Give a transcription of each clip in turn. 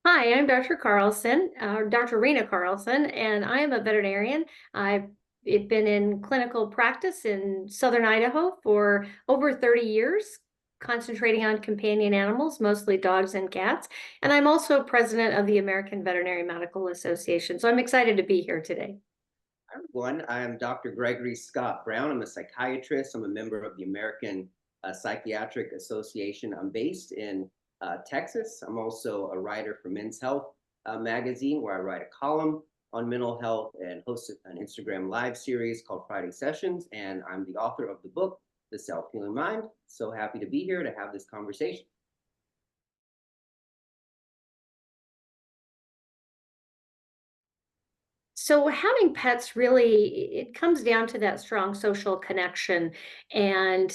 Hi, I'm Dr. Carlson, Dr. Rena Carlson, and I am a veterinarian. I've been in clinical practice in Southern Idaho for over 30 years, concentrating on companion animals, mostly dogs and cats. And I'm also president of the American Veterinary Medical Association. So I'm excited to be here today. Hi, everyone. I'm Dr. Gregory Scott Brown. I'm a psychiatrist. I'm a member of the American Psychiatric Association. I'm based in Texas. I'm also a writer for Men's Health magazine, where I write a column on mental health and host an Instagram live series called Friday Sessions. And I'm the author of the book, The Self-Healing Mind. So happy to be here to have this conversation. So having pets really, it comes down to that strong social connection. And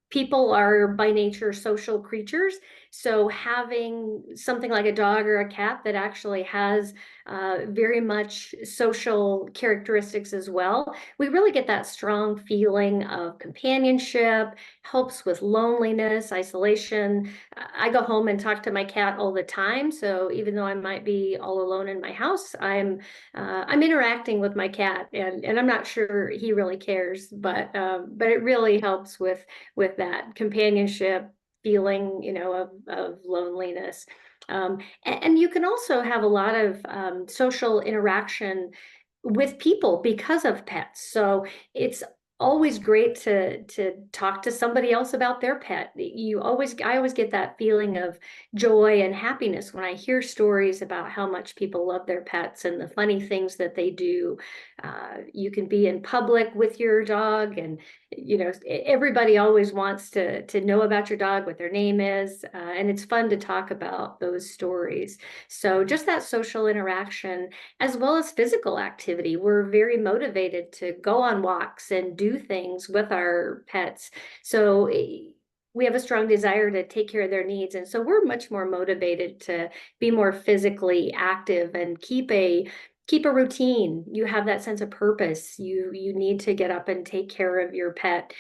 people are by nature social creatures. So having something like a dog or a cat that actually has very much social characteristics as well, we really get that strong feeling of companionship, helps with loneliness, isolation. I go home and talk to my cat all the time. So even though I might be all alone in my house, I'm interacting with my cat, and I'm not sure he really cares, but it really helps with that companionship feeling, of loneliness. And you can also have a lot of social interaction with people because of pets. So it's always great to talk to somebody else about their pet. I always get that feeling of joy and happiness when I hear stories about how much people love their pets and the funny things that they do. You can be in public with your dog, and everybody always wants to know about your dog, what their name is, and it's fun to talk about those stories. So just that social interaction as well as physical activity. We're very motivated to go on walks and do things with our pets. So we have a strong desire to take care of their needs. And so we're much more motivated to be more physically active and keep a routine. You have that sense of purpose. You need to get up and take care of your pet.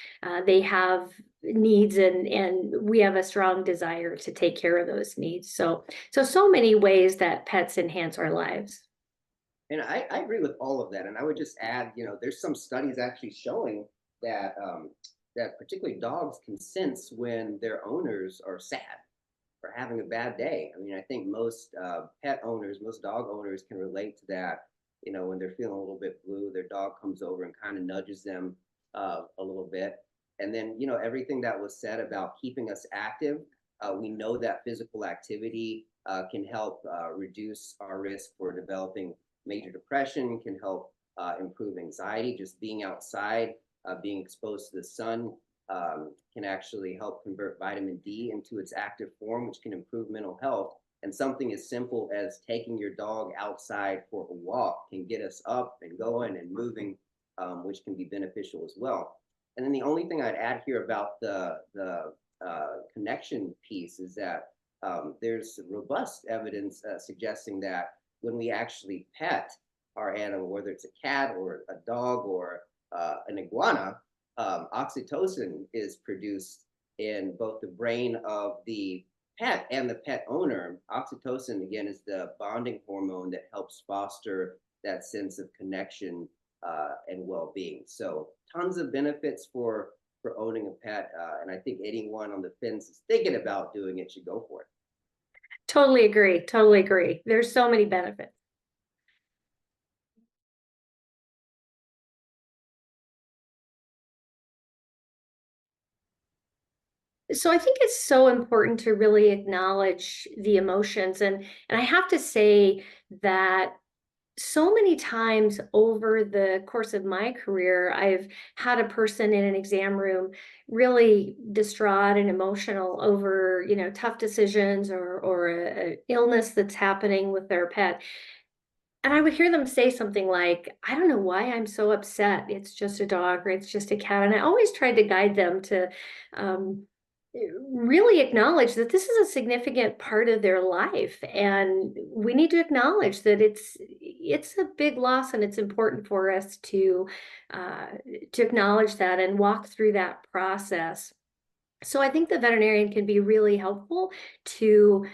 They have needs, and we have a strong desire to take care of those needs. So many ways that pets enhance our lives. And I agree with all of that. And I would just add, there's some studies actually showing that that particularly dogs can sense when their owners are sad or having a bad day. I mean, I think most pet owners, most dog owners can relate to that. When they're feeling a little bit blue, their dog comes over and kind of nudges them a little bit. And then, everything that was said about keeping us active, we know that physical activity can help reduce our risk for developing major depression, can help improve anxiety. Just being outside, being exposed to the sun can actually help convert vitamin D into its active form, which can improve mental health. And something as simple as taking your dog outside for a walk can get us up and going and moving, which can be beneficial as well. And then the only thing I'd add here about the connection piece is that there's robust evidence suggesting that when we actually pet our animal, whether it's a cat or a dog or an iguana, oxytocin is produced in both the brain of the pet and the pet owner. Oxytocin, again, is the bonding hormone that helps foster that sense of connection and well-being. So, tons of benefits for owning a pet, and I think anyone on the fence is thinking about doing it should go for it. Totally agree. Totally agree. There's so many benefits. So I think it's so important to really acknowledge the emotions, and I have to say that so many times over the course of my career, I've had a person in an exam room really distraught and emotional over, tough decisions or a illness that's happening with their pet. And I would hear them say something like, I don't know why I'm so upset. It's just a dog or it's just a cat. And I always tried to guide them to um, really acknowledge that this is a significant part of their life. And we need to acknowledge that it's a big loss, and it's important for us uh, to acknowledge that and walk through that process. So I think the veterinarian can be really helpful to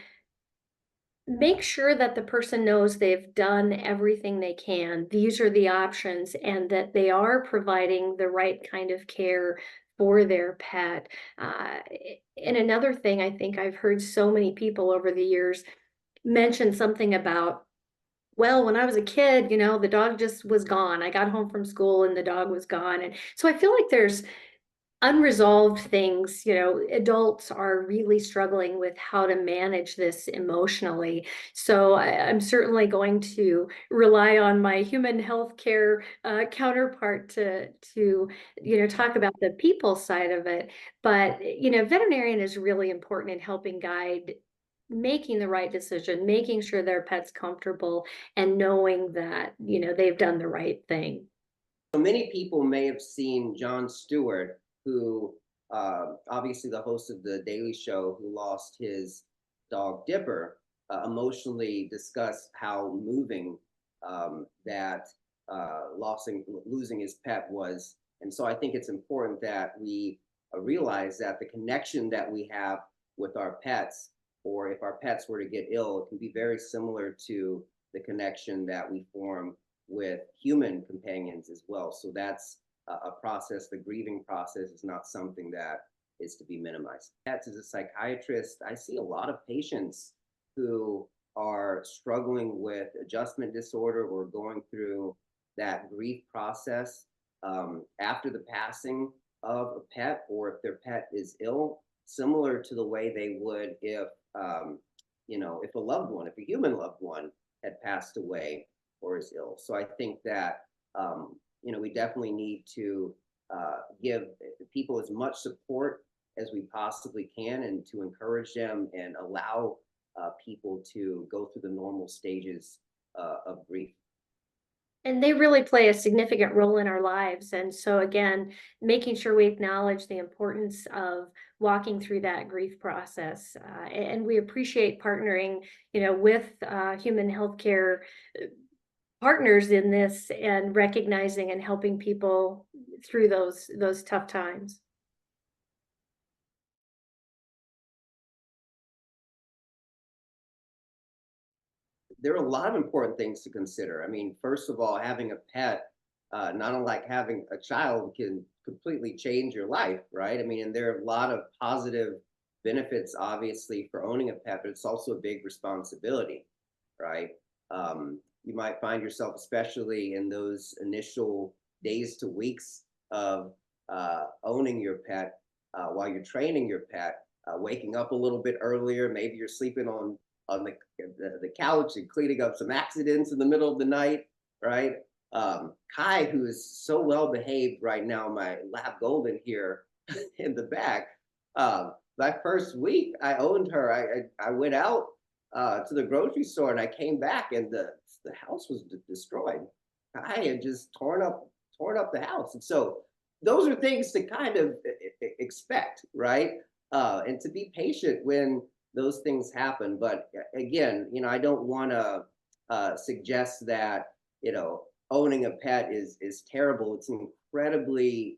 make sure that the person knows they've done everything they can. These are the options, and that they are providing the right kind of care for their pet. And another thing I think I've heard so many people over the years mention something about, well, when I was a kid, the dog just was gone. I got home from school and the dog was gone. And so I feel like there's unresolved things. Adults are really struggling with how to manage this emotionally. So I'm certainly going to rely on my human health care counterpart to talk about the people side of it. But veterinarian is really important in helping guide making the right decision, making sure their pet's comfortable, and knowing that they've done the right thing. So many people may have seen Jon Stewart, who obviously the host of the Daily Show, who lost his dog Dipper, emotionally discuss how moving that losing his pet was. And so I think it's important that we realize that the connection that we have with our pets, or if our pets were to get ill, it can be very similar to the connection that we form with human companions as well. So that's a process. The grieving process is not something that is to be minimized. As a psychiatrist, I see a lot of patients who are struggling with adjustment disorder or going through that grief process after the passing of a pet, or if their pet is ill, similar to the way they would if if a loved one, if a human loved one had passed away or is ill. So I think that we definitely need to give people as much support as we possibly can, and to encourage them and allow people to go through the normal stages of grief. And they really play a significant role in our lives. And so, again, making sure we acknowledge the importance of walking through that grief process. And we appreciate partnering, with human healthcare partners in this, and recognizing and helping people through those tough times. There are a lot of important things to consider. I mean, first of all, having a pet, not unlike having a child, can completely change your life, right? I mean, and there are a lot of positive benefits, obviously, for owning a pet, but it's also a big responsibility, right? You might find yourself, especially in those initial days to weeks of owning your pet, while you're training your pet, waking up a little bit earlier. Maybe you're sleeping on the couch and cleaning up some accidents in the middle of the night, right? Kai, who is so well behaved right now, my lab golden here in the back. My first week I owned her, I went out to the grocery store and I came back and the house was destroyed. Kai had just torn up the house, and so those are things to kind of expect, right? And to be patient when those things happen. But again, I don't want to suggest that owning a pet is terrible. It's an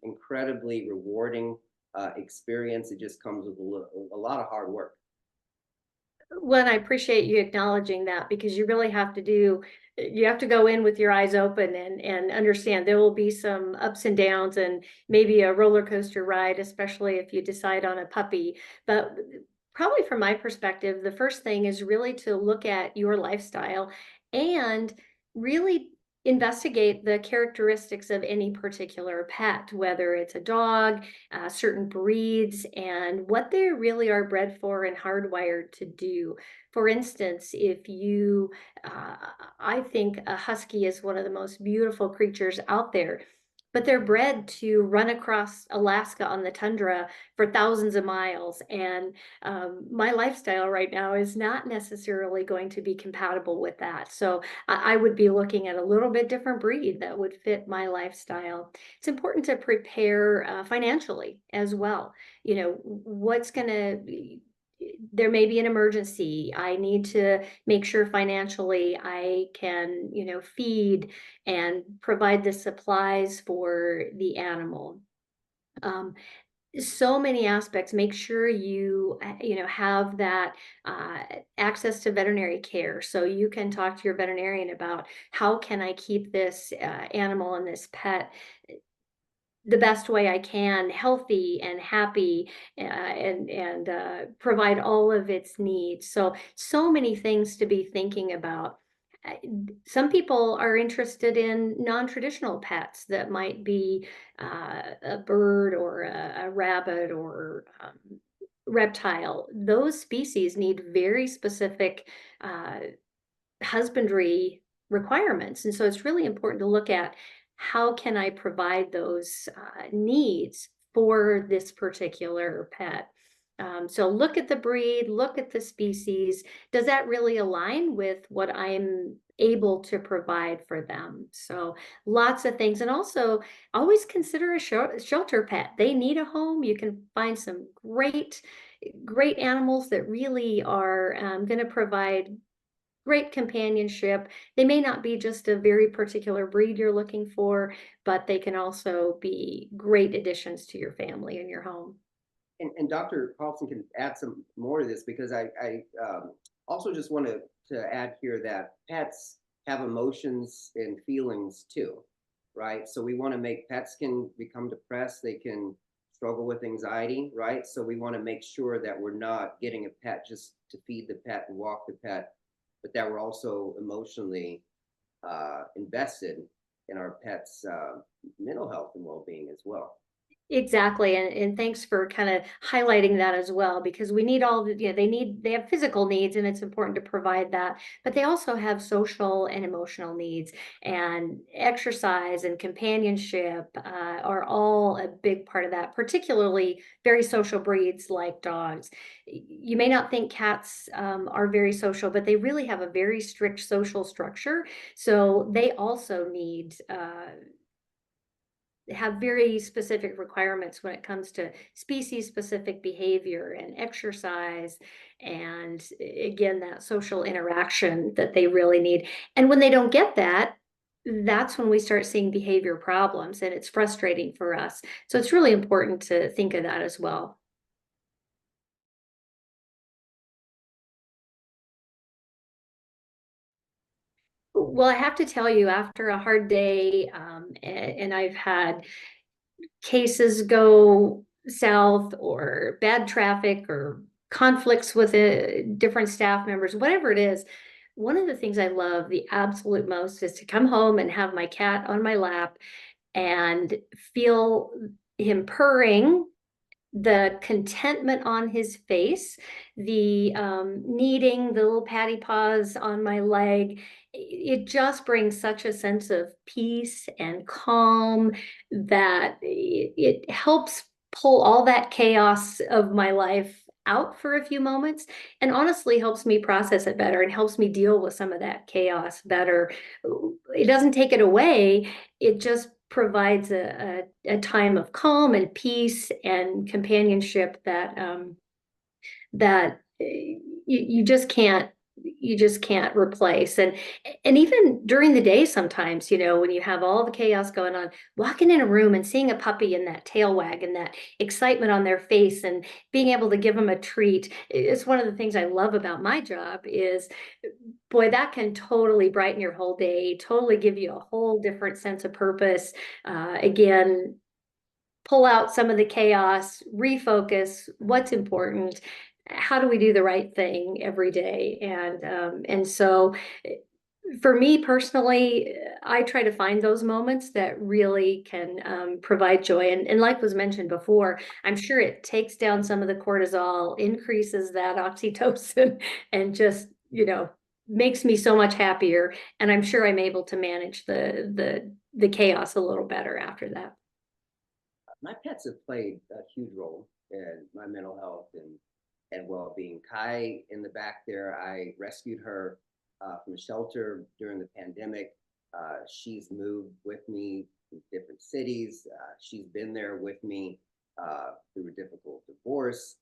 incredibly rewarding experience. It just comes with a lot of hard work. Well, I appreciate you acknowledging that, because you have to go in with your eyes open and understand there will be some ups and downs, and maybe a roller coaster ride, especially if you decide on a puppy. But probably from my perspective, the first thing is really to look at your lifestyle and really investigate the characteristics of any particular pet, whether it's a dog, certain breeds, and what they really are bred for and hardwired to do. For instance, if you, uh, I think a husky is one of the most beautiful creatures out there. But they're bred to run across Alaska on the tundra for thousands of miles. And my lifestyle right now is not necessarily going to be compatible with that. So I would be looking at a little bit different breed that would fit my lifestyle. It's important to prepare financially as well. You know, what's going to, there may be an emergency. I need to make sure financially I can, feed and provide the supplies for the animal. Um, so many aspects. Make sure you have that uh, access to veterinary care, so you can talk to your veterinarian about how can I keep this animal and this pet the best way I can, healthy and happy, and provide all of its needs. So many things to be thinking about. Uh, Some people are interested in non-traditional pets that might be a bird or a rabbit or reptile. Those species need very specific uh, husbandry requirements. And so it's really important to look at how can I provide those needs for this particular pet. So look at the breed, look at the species. Does that really align with what I'm able to provide for them? So lots of things. And also always consider a shelter pet. They need a home. You can find some great animals that really are going to provide great companionship. They may not be just a very particular breed you're looking for, but they can also be great additions to your family and your home. And Dr. Carlson can add some more to this because I also just want to add here that pets have emotions and feelings too, right? So we want to make pets can become depressed, they can struggle with anxiety, right? So we want to make sure that we're not getting a pet just to feed the pet and walk the pet, but that we're also emotionally invested in our pets' mental health and well-being as well. Exactly. And thanks for kind of highlighting that as well, because we need all the, they have physical needs and it's important to provide that, but they also have social and emotional needs, and exercise and companionship are all a big part of that, particularly very social breeds like dogs. You may not think cats are very social, but they really have a very strict social structure. So they also need, have very specific requirements when it comes to species specific behavior and exercise, and again that social interaction that they really need. And when they don't get that, that's when we start seeing behavior problems, and it's frustrating for us. So it's really important to think of that as well. Well, I have to tell you, after a hard day, and I've had cases go south or bad traffic or conflicts with different staff members, whatever it is, one of the things I love the absolute most is to come home and have my cat on my lap and feel him purring, the contentment on his face, the kneading, the little patty paws on my leg. It just brings such a sense of peace and calm that it helps pull all that chaos of my life out for a few moments, and honestly helps me process it better and helps me deal with some of that chaos better. It doesn't take it away, it just provides a time of calm and peace and companionship that you just can't replace. And even during the day sometimes, when you have all the chaos going on, walking in a room and seeing a puppy and that tail wag and that excitement on their face and being able to give them a treat, it's one of the things I love about my job. Is boy, that can totally brighten your whole day, totally give you a whole different sense of purpose. Again, pull out some of the chaos, refocus what's important. How do we do the right thing every day? And so For me personally, I try to find those moments that really can provide joy. And like was mentioned before, I'm sure it takes down some of the cortisol, increases that oxytocin, and just, makes me so much happier. And I'm sure I'm able to manage the chaos a little better after that. My pets have played a huge role in my mental health and well-being. Kai in the back there, I rescued her from a shelter during the pandemic. She's moved with me to different cities. She's been there with me through a difficult divorce.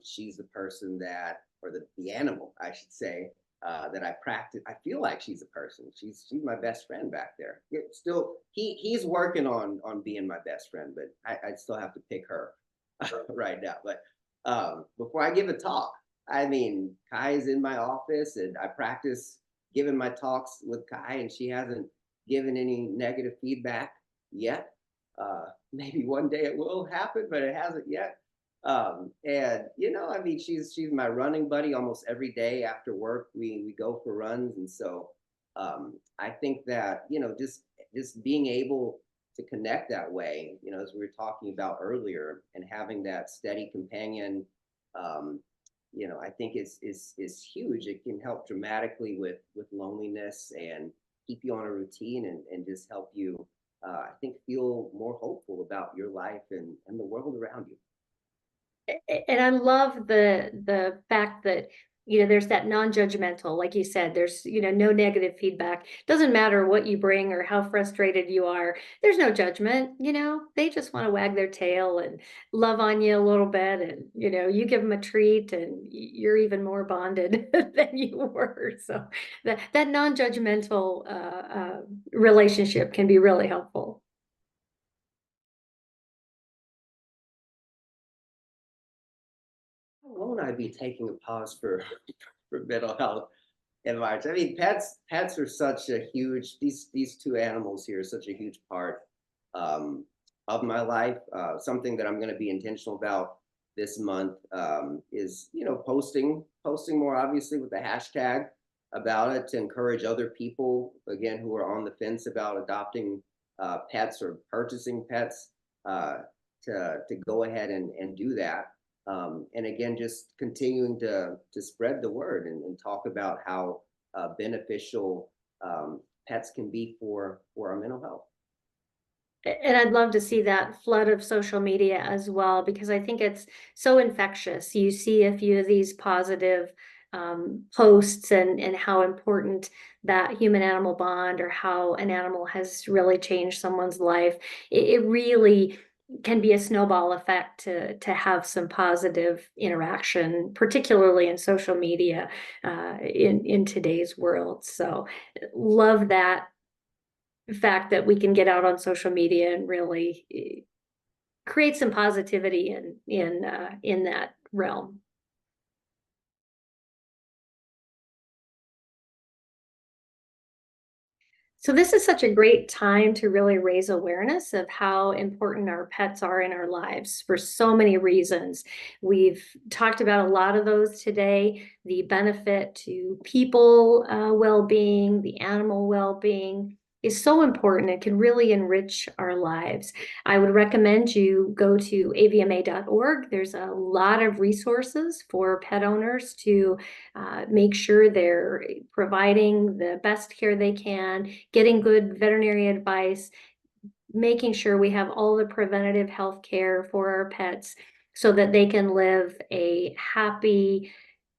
She's the person that, or the animal, I should say, that I practice. I feel like she's a person. She's my best friend back there. Still, he's working on being my best friend, but I still have to pick her right now. But before I give a talk, I mean, Kai is in my office, and I practice giving my talks with Kai, and she hasn't given any negative feedback yet. Maybe one day it will happen, but it hasn't yet. And I mean, she's my running buddy almost every day after work. We go for runs, and so I think that just being able to connect that way, as we were talking about earlier, and having that steady companion, um, I think is huge. It can help dramatically with loneliness and keep you on a routine and just help you, I think, feel more hopeful about your life and the world around you. And I love the fact that there's that non-judgmental, like you said, there's no negative feedback. Doesn't matter what you bring or how frustrated you are. There's no judgment. They just want to wag their tail and love on you a little bit, and you give them a treat, and you're even more bonded than you were. So that non-judgmental relationship can be really helpful. How won't I be taking a pause for for mental health advice? I mean, pets are such a huge these two animals here are such a huge part um, of my life. Something that I'm going to be intentional about this month is posting more obviously with the hashtag about it to encourage other people again who are on the fence about adopting pets or purchasing pets uh, to go ahead and do that. And again, just continuing to spread the word and talk about how beneficial pets can be for our mental health. And I'd love to see that flood of social media as well, because I think it's so infectious. You see a few of these positive posts and how important that human animal bond, or how an animal has really changed someone's life. It really can be a snowball effect to have some positive interaction, particularly in social media in today's world. So love that fact that we can get out on social media and really create some positivity in that realm. So this is such a great time to really raise awareness of how important our pets are in our lives for so many reasons. We've talked about a lot of those today: the benefit to people well-being, the animal well-being is so important. It can really enrich our lives. I would recommend you go to avma.org. There's a lot of resources for pet owners to make sure they're providing the best care they can, getting good veterinary advice, making sure we have all the preventative health care for our pets so that they can live a happy,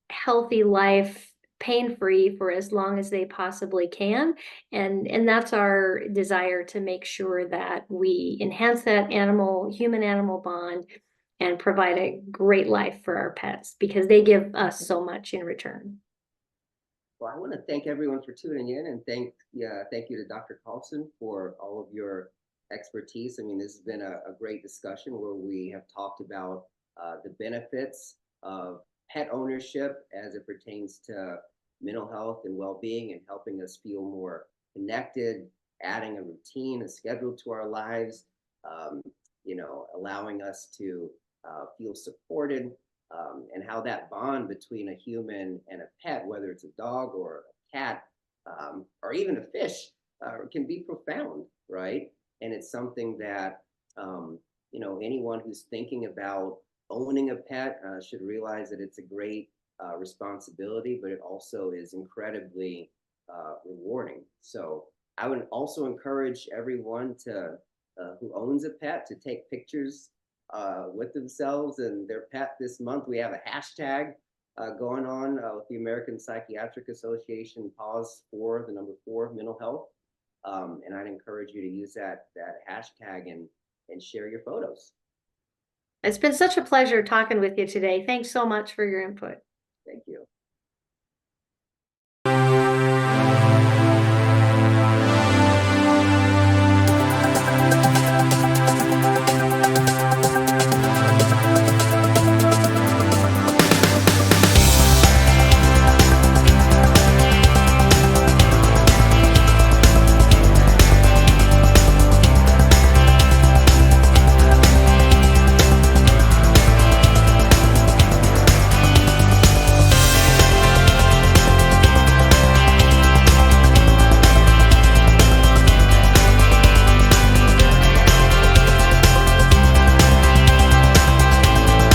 healthy life, pain-free for as long as they possibly can. And that's our desire, to make sure that we enhance that human animal bond and provide a great life for our pets, because they give us so much in return. Well, I want to thank everyone for tuning in, and thank you to Dr. Carlson for all of your expertise. I mean, this has been a great discussion where we have talked about the benefits of pet ownership as it pertains to mental health and well-being, and helping us feel more connected, adding a routine, a schedule to our lives, um, allowing us to feel supported, and how that bond between a human and a pet, whether it's a dog or a cat, or even a fish can be profound, right? And it's something that anyone who's thinking about owning a pet should realize that it's a great responsibility, but it also is incredibly rewarding. So I would also encourage everyone to who owns a pet to take pictures with themselves and their pet this month. We have a hashtag going on with the American Psychiatric Association, pause for the number 4 mental health. And I'd encourage you to use that hashtag and share your photos. It's been such a pleasure talking with you today. Thanks so much for your input.